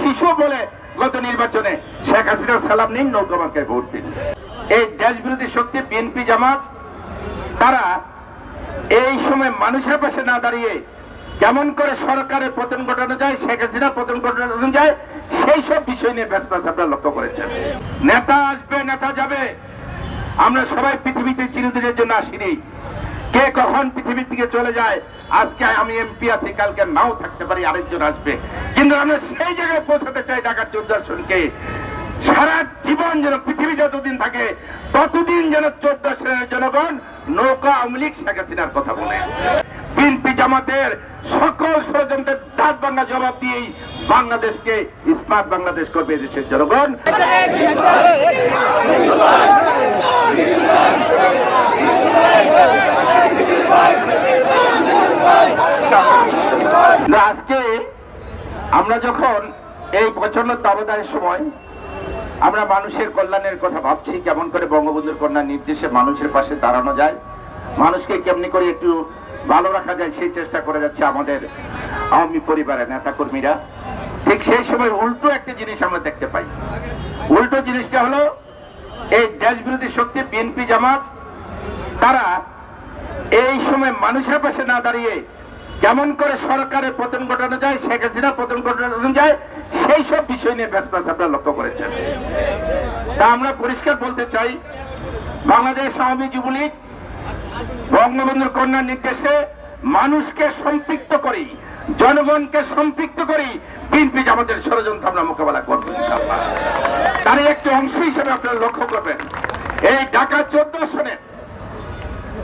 শিশু বলে গত নির্বাচনে শেখ হাসিনার সালাম নিন, নৌকা মার্কায় ভোট দিন। এই দেশ বিরোধী শক্তি বিএনপি জামাত তারা এই সময় মানুষের পাশে না দাঁড়িয়ে কেমন করে সরকারের পতন ঘটানো যায়, শেখ হাসিনার পতন ঘটানো যায়, সেই সব বিষয় নিয়ে ব্যস্ত আছে। আপনারা লক্ষ্য করেছেন, নেতা আসবে নেতা যাবে। আমরা সবাই পৃথিবীতে চিরদিনের জন্য আসিনি। কে কখন পৃথিবীর থেকে চলে যায়, আজকে আমি এমপি আছি, কালকে নাও থাকতে পারি, আরেকজন আসবে। কিন্তু আমরা সেই জায়গায় পৌঁছাতে চাই, ঢাকার 14 আসনকে সারা জীবন যেন পৃথিবী যতদিন থাকে ততদিন যেন 14 আসনের জনগণ নৌকা আওয়ামী লীগ শেখ হাসিনার কথা বলে। বিএনপি জামাতের সকল ষড়যন্ত্রের দাঁত ভাঙা জবাব দিয়েই বাংলাদেশকে স্মার্ট বাংলাদেশ করবে দেশের জনগণ। আজকে আমরা যখন এই প্রচন্ড তাবদাহের সময় আমরা মানুষের কল্যাণের কথা ভাবছি, কেমন করে বঙ্গবন্ধুর কন্যার নির্দেশে মানুষের পাশে দাঁড়ানো যায়, মানুষকে কেমনি করে একটু ভালো রাখা যায়, সেই চেষ্টা করে যাচ্ছে আমাদের আওয়ামী পরিবারের নেতা কর্মীরা। ঠিক সেই সময় উল্টো একটা জিনিস আমরা দেখতে পাই। উল্টো জিনিসটা হলো এই দেশ বিরোধী শক্তি বিএনপি জামাত তারা এই সময় মানুষের পাশে না দাঁড়িয়ে কেমন করে সরকারের পতন ঘটানো যায়, শেখ হাসিনার পতন ঘটানো যায়, সেই সব বিষয় নিয়ে ব্যস্ত আছে। আপনারা লক্ষ্য করেছেন। তা আমরা পরিষ্কার বলতে চাই, বাংলাদেশ আওয়ামী যুবলীগ বঙ্গবন্ধুর কন্যার নির্দেশে মানুষকে সম্পৃক্ত করি, জনগণকে সম্পৃক্ত করি বিএনপি জামাতের ষড়যন্ত্র আমরা মোকাবেলা করবো ইনশাআল্লাহ। তার একটি অংশ হিসেবে আপনারা লক্ষ্য করবেন, এই ঢাকা 14 আসনে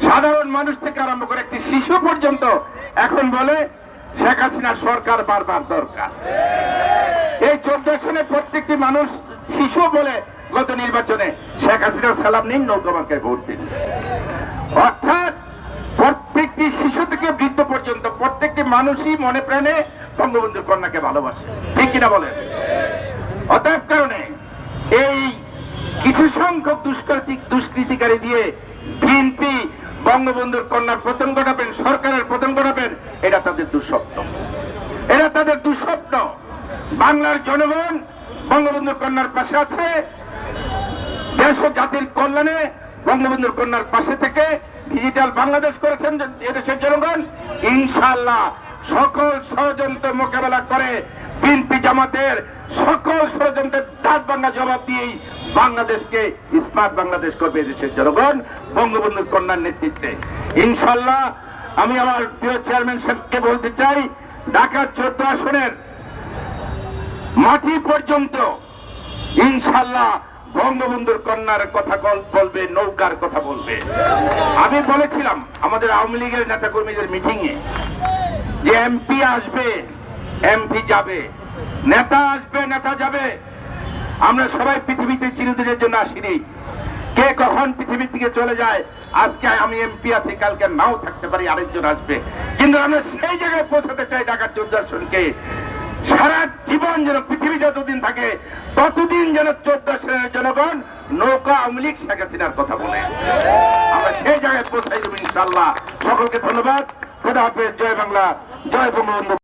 সাধারণ মানুষ থেকে আরম্ভ করে একটি শিশু পর্যন্ত এখন বলে শেখ হাসিনার সরকার বারবার দরকার। এই 14 আসনে প্রত্যেকটি মানুষ শিশু বলে গত নির্বাচনে শেখ হাসিনার সালাম নিন, নৌকা মার্কায় ভোট দিন। অর্থাৎ প্রত্যেকটি শিশু থেকে বৃদ্ধ পর্যন্ত প্রত্যেকটি মানুষই মনে প্রাণে বঙ্গবন্ধুর কন্যাকে ভালোবাসে, ঠিক কিনা বলেন? অতএব কারণে এই কিছু সংখ্যক দুষ্কৃতিকারী দিয়ে বিএনপি বঙ্গবন্ধুর কন্যার পতন ঘটাবেন, সরকারের পতন ঘটাবেন, এটা তাদের দুঃস্বপ্ন। এটা তাদের দুঃস্বপ্ন। বাংলার জনগণ বঙ্গবন্ধুর কন্যার পাশে আছে। দেশ ও জাতির কল্যাণে বঙ্গবন্ধুর কন্যার পাশে থেকে ডিজিটাল বাংলাদেশ করেছেন এদেশের জনগণ। ইনশাআল্লাহ সকল ষড়যন্ত্র মোকাবেলা করে বিএনপি জামাতের সকল ষড়যন্ত্রের দাঁত ভাঙা জবাব দিয়েই বাংলাদেশকে স্মার্ট বাংলাদেশ করবে দেশের জনগণ বঙ্গবন্ধুর কন্যার নেতৃত্বে ইনশাআল্লাহ। আমি আমার প্রিয় চেয়ারম্যান সাহেবকে বলতে চাই, ঢাকা 14 আসনের মাটি পর্যন্ত ইনশাআল্লাহ বঙ্গবন্ধুর কন্যার কথা বলবে, নৌকার কথা বলবে। আমি বলেছিলাম আমাদের আওয়ামী লীগের নেতা কর্মীদের মিটিং এ যে এমপি আসবে এমপি যাবে, নেতা আসবে নেতা যাবে। আমরা সবাই পৃথিবীতে চিরদিনের জন্য আসিনি। কে কখন পৃথিবীর থেকে চলে যায়, আজকে আমি এমপি আছি, কালকে নাও থাকতে পারি, আরেকজন আসবে। কিন্তু আমরা সেই জায়গায় পৌঁছাতে চাই, ঢাকার 14 আসনকে সারা জীবন যেন পৃথিবী যতদিন থাকে ততদিন যেন 14 আসনের জনগণ নৌকা আওয়ামী লীগ শেখ হাসিনার কথা বলে। আমরা সেই জায়গায় পৌঁছাই দেবো ইনশাআল্লাহ। সকলকে ধন্যবাদ। খোদা হাফেজ। জয় বাংলা, জয় বঙ্গবন্ধু।